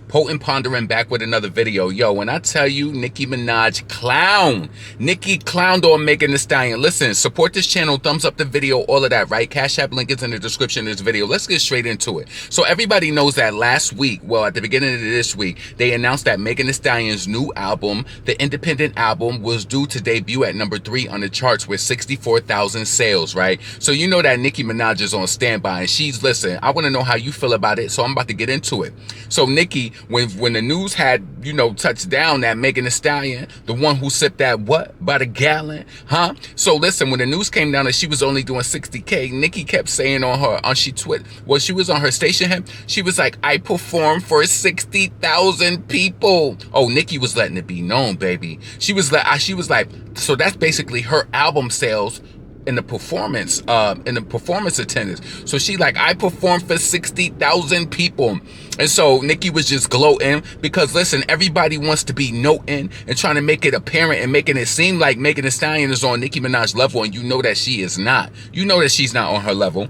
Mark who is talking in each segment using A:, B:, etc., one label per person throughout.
A: Potent Pondering back with another video. Yo, when I tell you Nicki Minaj clown, Nicki clowned on Megan Thee Stallion. Listen, support this channel, thumbs up the video, all of that, right? Cash App link is in the description of this video. Let's get straight into it. So everybody knows that last week, well, at the beginning of this week, they announced that Megan Thee Stallion's new album, the independent album, was due to debut at number 3 on the charts with 64,000 sales, right? So you know that Nicki Minaj is on standby, and listen, I want to know how you feel about it, so I'm about to get into it. So Nicki, when the news had, touched down that Megan Thee Stallion, the one who sipped that what by the gallon, huh? So listen, when the news came down that she was only doing 60K, Nicki kept saying she was on her station head, she was like, I performed for 60,000 people. Oh, Nicki was letting it be known, baby. She was like, so that's basically her album sales in the performance attendance. So she like, I performed for 60,000 people. And so Nicki was just gloating because listen, everybody wants to be noting and trying to make it apparent and making it seem like Megan Thee Stallion is on Nicki Minaj level, and you know that she is not. You know that she's not on her level.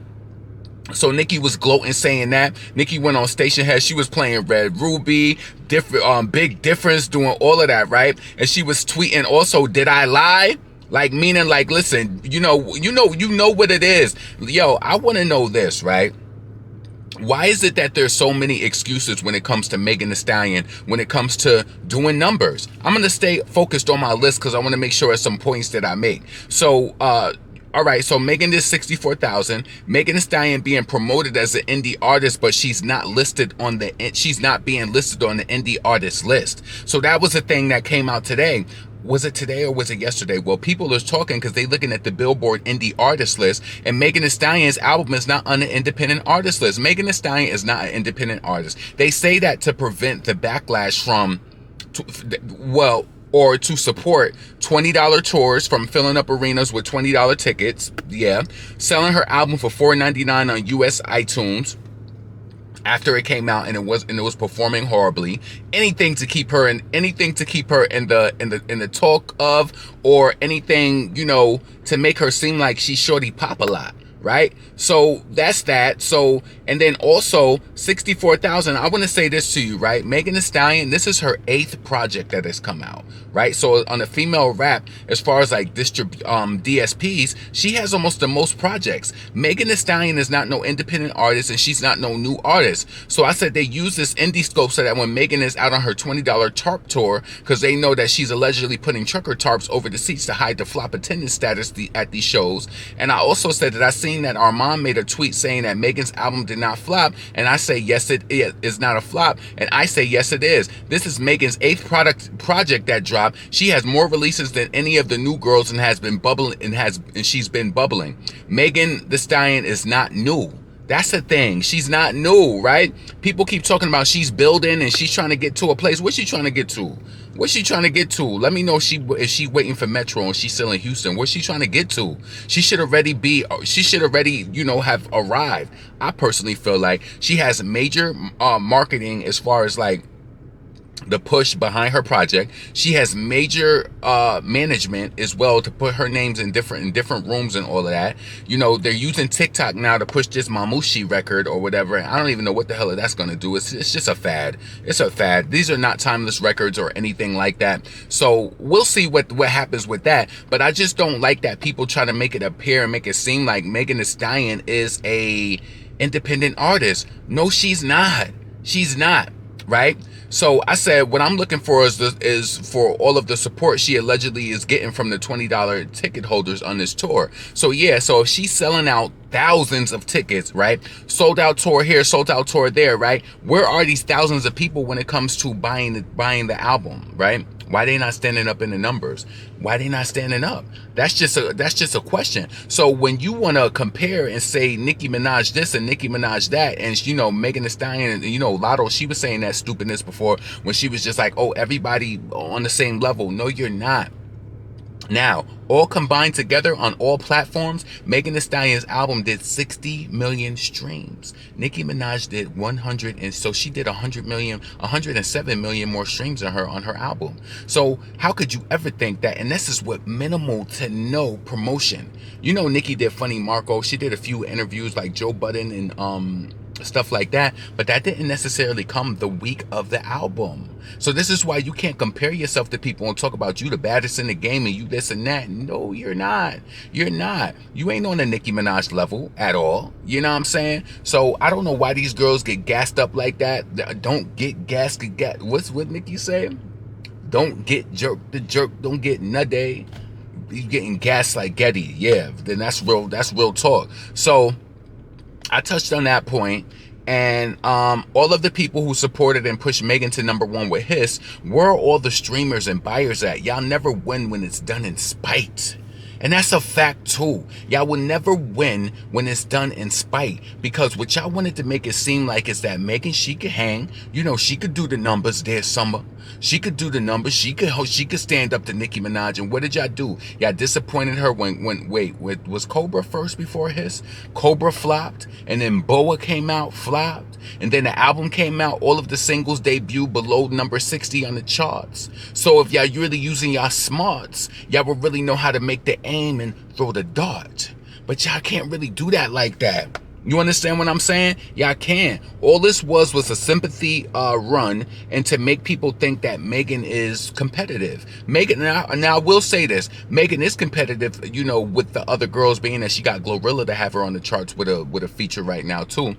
A: So Nicki was gloating, saying that. Nicki went on station head. She was playing Red Ruby, Big Difference, doing all of that, right? And she was tweeting also, did I lie? Like, meaning like, listen, you know what it is. Yo, I want to know this, right? Why is it that there's so many excuses when it comes to Megan Thee Stallion, when it comes to doing numbers? I'm going to stay focused on my list because I want to make sure there's some points that I make. So, all right, so Megan did 64,000. Megan Thee Stallion being promoted as an indie artist, but she's not being listed on the indie artist list. So that was a thing that came out today. Was it today or was it yesterday? Well, people are talking because they're looking at the Billboard indie artist list, and Megan Thee Stallion's album is not on the independent artist list. Megan Thee Stallion is not an independent artist. They say that to prevent the backlash or to support $20 tours from filling up arenas with $20 tickets. Yeah. Selling her album for $4.99 on US iTunes after it came out, and it was performing horribly. Anything to keep her in the talk of, or anything, to make her seem like she's Shorty Pop a lot. Right? So that's that. So, and then also 64,000. I want to say this to you, right? Megan Thee Stallion, this is her 8th project that has come out, right? So on the female rap, as far as like DSPs, she has almost the most projects. Megan Thee Stallion is not no independent artist, and she's not no new artist. So I said they use this indie scope so that when Megan is out on her $20 tarp tour, because they know that she's allegedly putting trucker tarps over the seats to hide the flop attendance status at these shows. And I also said that I seen that Armand made a tweet saying that Megan's album did not flop, and I say yes, it is not a flop, and I say yes, it is. This is Megan's 8th project that dropped. She has more releases than any of the new girls and has been bubbling and she's been bubbling. Megan Thee Stallion is not new. That's the thing. She's not new, right? People keep talking about she's building and she's trying to get to a place. What's she trying to get to? What's she trying to get to? Let me know if she waiting for Metro and she's still in Houston. What's she trying to get to? She should already, have arrived. I personally feel like she has major marketing as far as like the push behind her project. She has major management as well to put her names in different rooms and all of that. They're using TikTok now to push this Mamushi record or whatever. I don't even know what the hell that's going to do. It's just a fad. It's a fad. These are not timeless records or anything like that. So we'll see what happens with that. But I just don't like that people try to make it appear and make it seem like Megan Thee Stallion is a independent artist. No, she's not. She's not. Right? So I said what I'm looking for is for all of the support she allegedly is getting from the $20 ticket holders on this tour. So yeah, so if she's selling out thousands of tickets, right? Sold out tour here, sold out tour there, right? Where are these thousands of people when it comes to buying the album, right? Why they not standing up in the numbers? Why they not standing up? That's just a question. So when you want to compare and say Nicki Minaj this and Nicki Minaj that, and Megan Thee Stallion, Lotto, she was saying that stupidness before when she was just like, oh, everybody on the same level. No, you're not. Now, all combined together on all platforms, Megan Thee Stallion's album did 60 million streams. Nicki Minaj did 100, and so she did 107 million more streams than her on her album. So how could you ever think that? And this is with minimal to no promotion. Nicki did Funny Marco. She did a few interviews like Joe Budden and stuff like that, but that didn't necessarily come the week of the album. So this is why you can't compare yourself to people and talk about you the baddest in the game and you this and that. No, you're not. You're not. You ain't on the Nicki Minaj level at all. You know what I'm saying? So I don't know why these girls get gassed up like that. Don't get gassed. What's what Nicki say? Don't get jerked. The jerk don't get nutty. You getting gassed like Getty. Yeah, then that's real talk. So I touched on that point, and all of the people who supported and pushed Megan to #1 with Hiss, where are all the streamers and buyers at? Y'all never win when it's done in spite. And that's a fact too. Y'all will never win when it's done in spite, because what y'all wanted to make it seem like is that Megan, she could hang, you know, she could do the numbers there, Summer. She could do the numbers. She could stand up to Nicki Minaj. And what did y'all do? Y'all disappointed her when was Cobra first before Hiss? Cobra flopped, and then Boa came out, flopped, and then the album came out. All of the singles debuted below number 60 on the charts. So if y'all really using y'all smarts, y'all would really know how to make the aim and throw the dart. But y'all can't really do that like that. You understand what I'm saying? Y'all can. All this was a sympathy run, and to make people think that Megan is competitive. Megan, now I will say this, Megan is competitive, you know, with the other girls, being that she got Glorilla to have her on the charts with a feature right now too.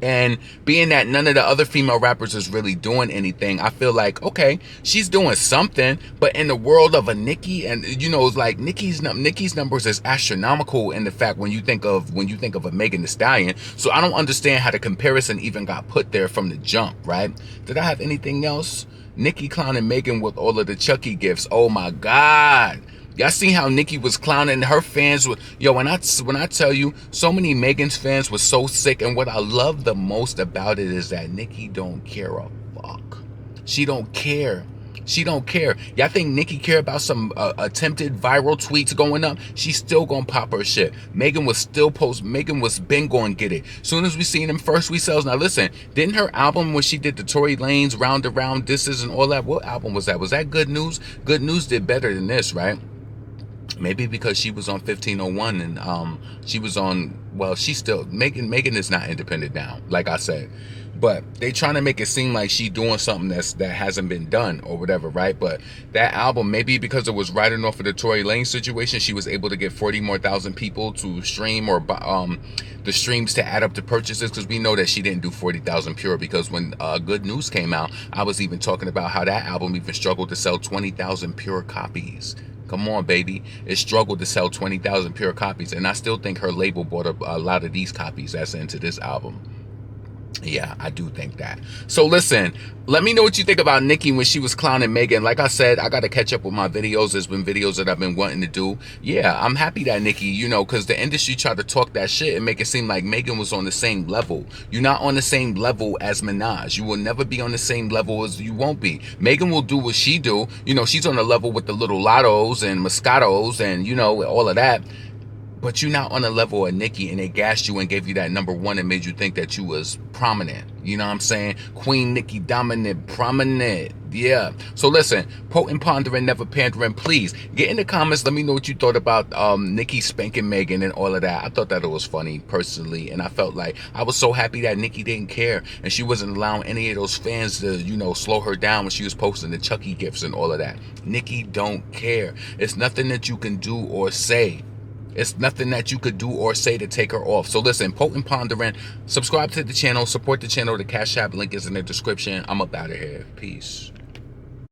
A: And being that none of the other female rappers is really doing anything, I feel like, okay, she's doing something. But in the world of a Nicki, and you know, it's like Nicki's numbers is astronomical in the fact when you think of a Megan Thee Stallion. So I don't understand how the comparison even got put there from the jump, right? Did I have anything else? Nicki clowning Megan with all of the Chucky gifts. Oh my God. Y'all seen how Nicki was clowning her fans with, yo, when I tell you, so many Megan's fans were so sick. And what I love the most about it is that Nicki don't care a fuck. She don't care. She don't care. Y'all think Nicki care about some attempted viral tweets going up? She's still gonna pop her shit. Megan was still post. Megan was been gonna get it. Soon as we seen them first we sells. Now listen, didn't her album when she did the Tory Lanez Round Around Disses and all that? What album was that? Was that Good News? Good News did better than this, right? Maybe because she was on 1501 and she was on, well, she's still, Megan is not independent now, like I said. But they trying to make it seem like she doing something that hasn't been done or whatever, right? But that album, maybe because it was riding off of the Tory Lanez situation, she was able to get 40 more thousand people to stream, or the streams to add up to purchases, because we know that she didn't do 40,000 pure, because when Good News came out, I was even talking about how that album even struggled to sell 20,000 pure copies. Come on, baby. It struggled to sell 20,000 pure copies. And I still think her label bought a lot of these copies that's into this album. Yeah, I do think that. So listen, let me know what you think about Nicki when she was clowning Megan. Like I said, I got to catch up with my videos. There's been videos that I've been wanting to do. Yeah, I'm happy that Nicki, you know, because the industry tried to talk that shit and make it seem like Megan was on the same level. You're not on the same level as Minaj. You will never be on the same level as, you won't be. Megan will do what she do. You know, she's on the level with the Little Lottos and Moscatos and, you know, all of that. But you're not on the level of Nicki, and they gassed you and gave you that #1 and made you think that you was prominent. You know what I'm saying? Queen Nicki, dominant, prominent. Yeah. So listen, potent, pondering, never pandering. Please get in the comments. Let me know what you thought about Nicki spanking Megan and all of that. I thought that it was funny personally, and I felt like I was so happy that Nicki didn't care and she wasn't allowing any of those fans to, you know, slow her down when she was posting the Chucky gifts and all of that. Nicki don't care. It's nothing that you can do or say. It's nothing that you could do or say to take her off. So listen, potent, pondering, subscribe to the channel, support the channel. The Cash App link is in the description. I'm up out of here. Peace.